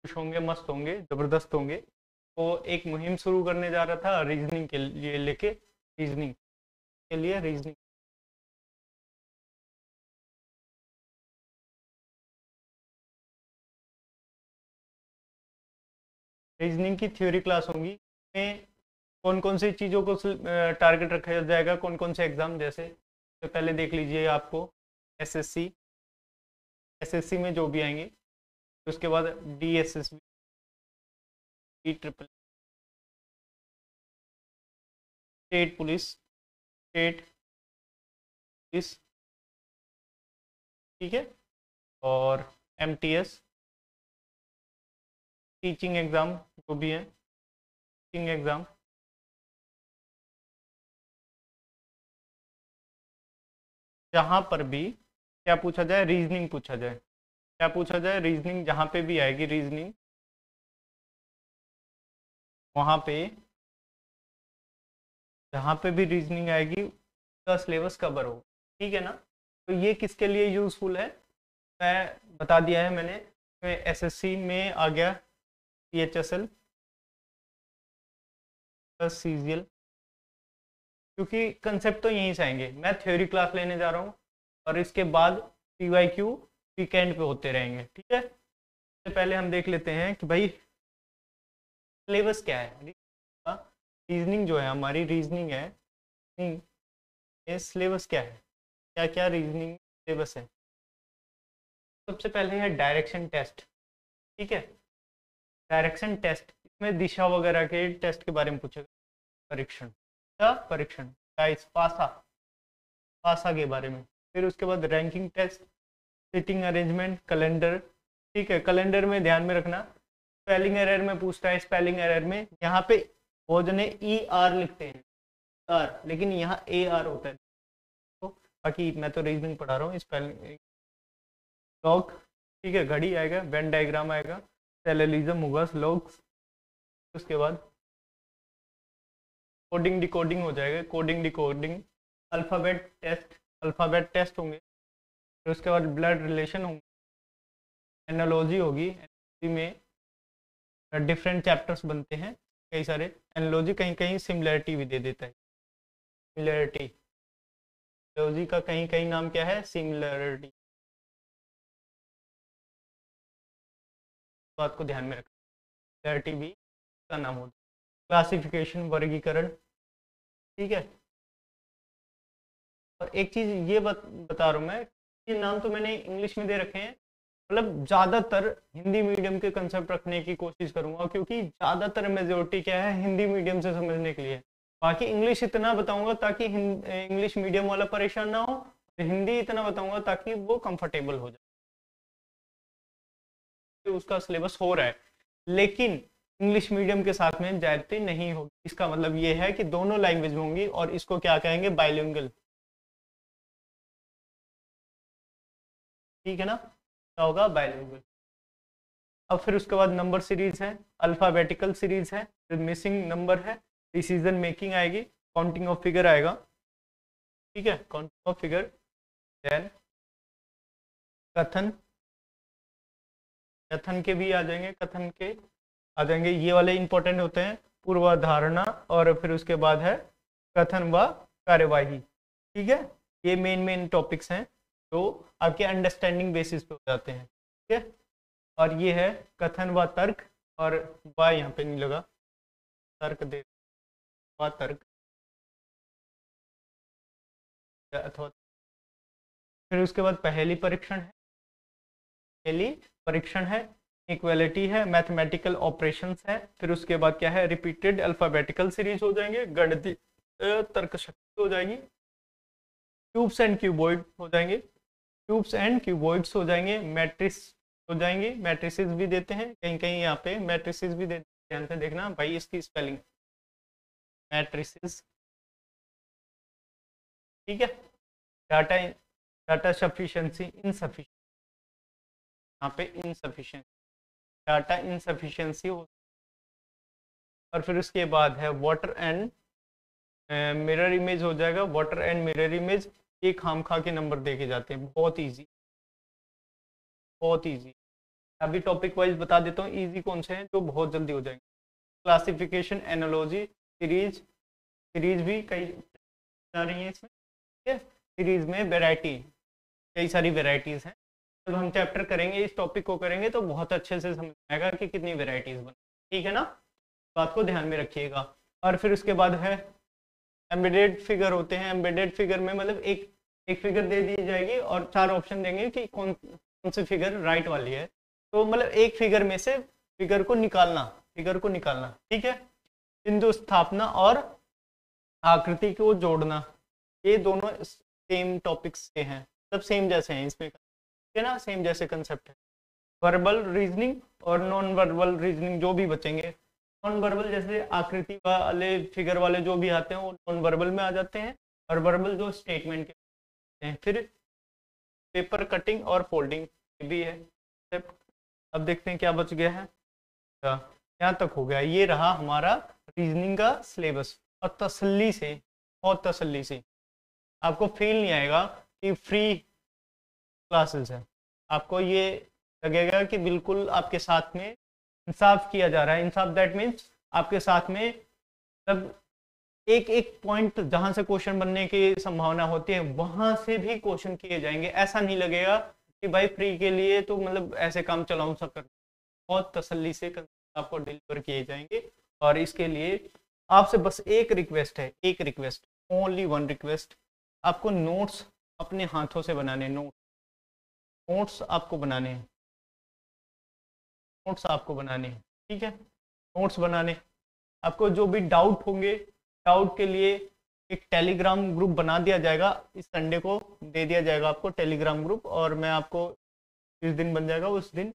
खुश होंगे, मस्त होंगे, ज़बरदस्त होंगे। तो एक मुहिम शुरू करने जा रहा था रीजनिंग के लिए लेके, रीजनिंग। रीजनिंग की थ्योरी क्लास होंगी, में कौन कौन सी चीज़ों को टारगेट रखा जाएगा, कौन कौन से एग्जाम, जैसे तो पहले देख लीजिए आपको एसएससी, एसएससी में जो भी आएंगे, उसके बाद DSSB, D triple, state police, state police, ठीक है, और एमटीएस, टीचिंग एग्ज़ाम जो भी है, टीचिंग एग्ज़ाम, जहाँ पर भी क्या पूछा जाए, रीजनिंग पूछा जाए, क्या पूछा जाए, रीजनिंग, जहाँ पे भी आएगी रीजनिंग, वहाँ पे जहाँ पे भी रीजनिंग आएगी उसका सिलेबस कवर हो, ठीक है ना। तो ये किसके लिए यूज़फुल है, मैं बता दिया है मैंने। एसएससी में आ गया सीएचएसएल प्लस सीजीएल, क्योंकि कंसेप्ट तो यहीं से आएंगे। मैं थ्योरी क्लास लेने जा रहा हूँ और इसके बाद पीवाईक्यू वीकेंड पे होते रहेंगे, ठीक है। सबसे पहले हम देख लेते हैं कि भाई सिलेबस क्या है। रीजनिंग जो है, हमारी रीजनिंग है, ये सिलेबस क्या है, क्या क्या रीजनिंग सिलेबस है। सबसे पहले है डायरेक्शन टेस्ट, ठीक है। डायरेक्शन टेस्ट, इसमें दिशा वगैरह के टेस्ट के बारे में पूछेगा। परीक्षण, क्या परीक्षण, गाइस पासा, पासा के बारे में। फिर उसके बाद ranking test, seating arrangement, calendar, ठीक है। कैलेंडर में ध्यान में रखना, स्पेलिंग एरर में पूछता है। स्पेलिंग एरर में यहाँ पे बहुत जने ई आर लिखते हैं, आर, लेकिन यहाँ ए आर होता है। तो बाकी मैं तो रीजनिंग पढ़ा रहा हूँ, स्पेलिंग, लॉग, ठीक है, घड़ी आएगा, वेन डायग्राम आएगा, पैरेललिज्म होगा, स्लोग्स, उसके बाद कोडिंग डिकोडिंग हो जाएगा, कोडिंग डिकोडिंग, अल्फ़ाबेट टेस्ट होंगे। फिर उसके बाद ब्लड रिलेशन होंगे, एनालॉजी होगी, एनालॉजी में डिफरेंट चैप्टर्स बनते हैं कई सारे। एनालॉजी कहीं कहीं सिमिलरिटी भी दे देता है, सिमिलरिटी, एनालॉजी का कहीं कहीं नाम क्या है, सिमिलरिटी, बात को ध्यान में रखना, सिमिलरिटी भी का नाम होता है। क्लासिफिकेशन, वर्गीकरण, ठीक है। और एक चीज़ ये बता रहा हूँ मैं, ये नाम तो मैंने इंग्लिश में दे रखे हैं, मतलब ज़्यादातर हिंदी मीडियम के कंसेप्ट रखने की कोशिश करूँगा, क्योंकि ज़्यादातर मेजोरिटी क्या है, हिंदी मीडियम से समझने के लिए। बाकी इंग्लिश इतना बताऊँगा ताकि इंग्लिश मीडियम वाला परेशान ना हो, हिंदी इतना बताऊँगा ताकि वो कंफर्टेबल हो जाए। तो उसका सिलेबस हो रहा है, लेकिन इंग्लिश मीडियम के साथ में जाती नहीं होगी। इसका मतलब ये है कि दोनों लैंग्वेज होंगी, और इसको क्या कहेंगे, बाइलिंगुअल, ठीक है ना, क्या होगा, बाइलिंगुअल। अब फिर उसके बाद नंबर सीरीज है, अल्फ़ाबेटिकल सीरीज है, फिर मिसिंग नंबर है, डिसीजन मेकिंग आएगी, काउंटिंग ऑफ फिगर आएगा, ठीक है, काउंटिंग ऑफ फिगर, देन कथन, कथन के भी आ जाएंगे, कथन के आ जाएंगे, ये वाले इंपॉर्टेंट होते हैं, पूर्वधारणा, और फिर उसके बाद है कथन व कार्यवाही, ठीक है। ये मेन मेन टॉपिक्स हैं जो आपके अंडरस्टैंडिंग बेसिस पे हो जाते हैं, ठीक है। और ये है कथन व तर्क, और व यहाँ पे नहीं लगा, तर्क दे, व तर्क अथवा। फिर उसके बाद पहेली परीक्षण है, पहेली परीक्षण है, इक्वलिटी है, मैथमेटिकल ऑपरेशंस है। फिर उसके बाद क्या है, रिपीटेड अल्फ़ाबेटिकल सीरीज हो जाएंगे, गणितीय तर्क शक्ति हो जाएगी, क्यूब्स एंड क्यूबॉइड हो जाएंगे, क्यूब्स एंड क्यूबॉइड्स हो जाएंगे, मैट्रिक्स हो जाएंगे, मैट्रिसेस भी देते हैं कहीं कहीं, यहाँ पे मैट्रिसेस भी देते हैं, ध्यान से देखना भाई इसकी स्पेलिंग, मैट्रिसेस, ठीक है। डाटा, डाटा सफिशिएंसी, इनसफिशिएंट, यहाँ पे इनसफिशिएंट, डाटा इनसफिशिएंसी हो। और फिर उसके बाद है वाटर एंड मिरर इमेज हो जाएगा, वाटर एंड मिरर इमेज, ये खाम खा के नंबर देखे जाते हैं, बहुत इजी, बहुत इजी। अभी टॉपिक वाइज बता देता हूँ, इजी कौन से हैं जो बहुत जल्दी हो जाएंगे। क्लासिफिकेशन, एनालॉजी, सीरीज भी कई आ रही हैं इसमें, ठीक है। सीरीज में वैरायटी, कई सारी वेराइटीज़ हैं। जब हम चैप्टर करेंगे, इस टॉपिक को करेंगे तो बहुत अच्छे से समझ आएगा कि कितनी वेराइटीज़ बनी, ठीक है ना, बात को ध्यान में रखिएगा। और फिर उसके बाद है एम्बेडेड फिगर होते हैं। एम्बेडेड फिगर में मतलब एक फिगर दे दी जाएगी और 4 ऑप्शन देंगे कि कौन सी फिगर राइट वाली है। तो मतलब एक फिगर में से फिगर को निकालना, ठीक है। बिंदु स्थापना और आकृति को जोड़ना, ये दोनों सेम टॉपिक्स से हैं, सब सेम जैसे हैं इसमें, ठीक है ना, सेम जैसे कंसेप्ट है। वर्बल रीजनिंग और नॉन वर्बल रीजनिंग जो भी बचेंगे, नॉन वर्बल जैसे आकृति वाले फिगर वाले जो भी आते हैं वो नॉन वर्बल में आ जाते हैं, और वर्बल जो स्टेटमेंट के हैं। फिर पेपर कटिंग और फोल्डिंग भी है। अब देखते हैं क्या बच गया है। यहाँ तक हो गया, ये रहा हमारा रीजनिंग का सिलेबस। और तसल्ली से, बहुत तसल्ली से, आपको फील नहीं आएगा कि फ्री क्लासेस है, आपको ये लगेगा कि बिल्कुल आपके साथ में इंसाफ किया जा रहा है। इंसाफ दैट मीन्स आपके साथ में सब एक एक पॉइंट जहाँ से क्वेश्चन बनने की संभावना होती है वहाँ से भी क्वेश्चन किए जाएंगे। ऐसा नहीं लगेगा कि भाई फ्री के लिए तो मतलब ऐसे काम चलाऊँ सब कर, बहुत तसल्ली से आपको डिलीवर किए जाएंगे। और इसके लिए आपसे बस एक रिक्वेस्ट है, एक रिक्वेस्ट, ओनली वन रिक्वेस्ट, आपको नोट्स अपने हाथों से बनाने, नोट्स आपको बनाने हैं, ठीक है। नोट्स बनाने, आपको जो भी डाउट होंगे, डाउट के लिए एक टेलीग्राम ग्रुप बना दिया जाएगा, इस संडे को दे दिया जाएगा आपको टेलीग्राम ग्रुप, और मैं आपको जिस दिन बन जाएगा उस दिन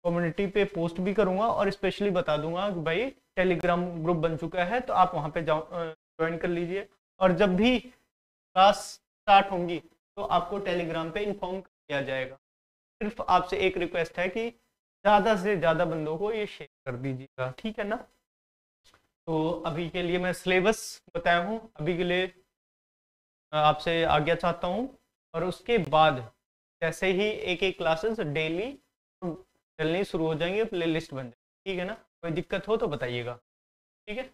कम्युनिटी पे पोस्ट भी करूंगा और स्पेशली बता दूंगा कि भाई टेलीग्राम ग्रुप बन चुका है, तो आप वहां पे ज्वाइन कर लीजिए। और जब भी क्लास स्टार्ट होंगी तो आपको टेलीग्राम पे इन्फॉर्म कर दिया जाएगा। सिर्फ आपसे एक रिक्वेस्ट है कि ज़्यादा से ज़्यादा बंदों को ये शेयर कर दीजिएगा, ठीक है ना। तो अभी के लिए मैं सिलेबस बताया हूँ, अभी के लिए आपसे आज्ञा चाहता हूँ। और उसके बाद जैसे ही एक एक क्लासेस डेली चलनी शुरू हो जाएंगे, प्लेलिस्ट बन जाएगी, ठीक है ना। कोई दिक्कत हो तो बताइएगा, ठीक है।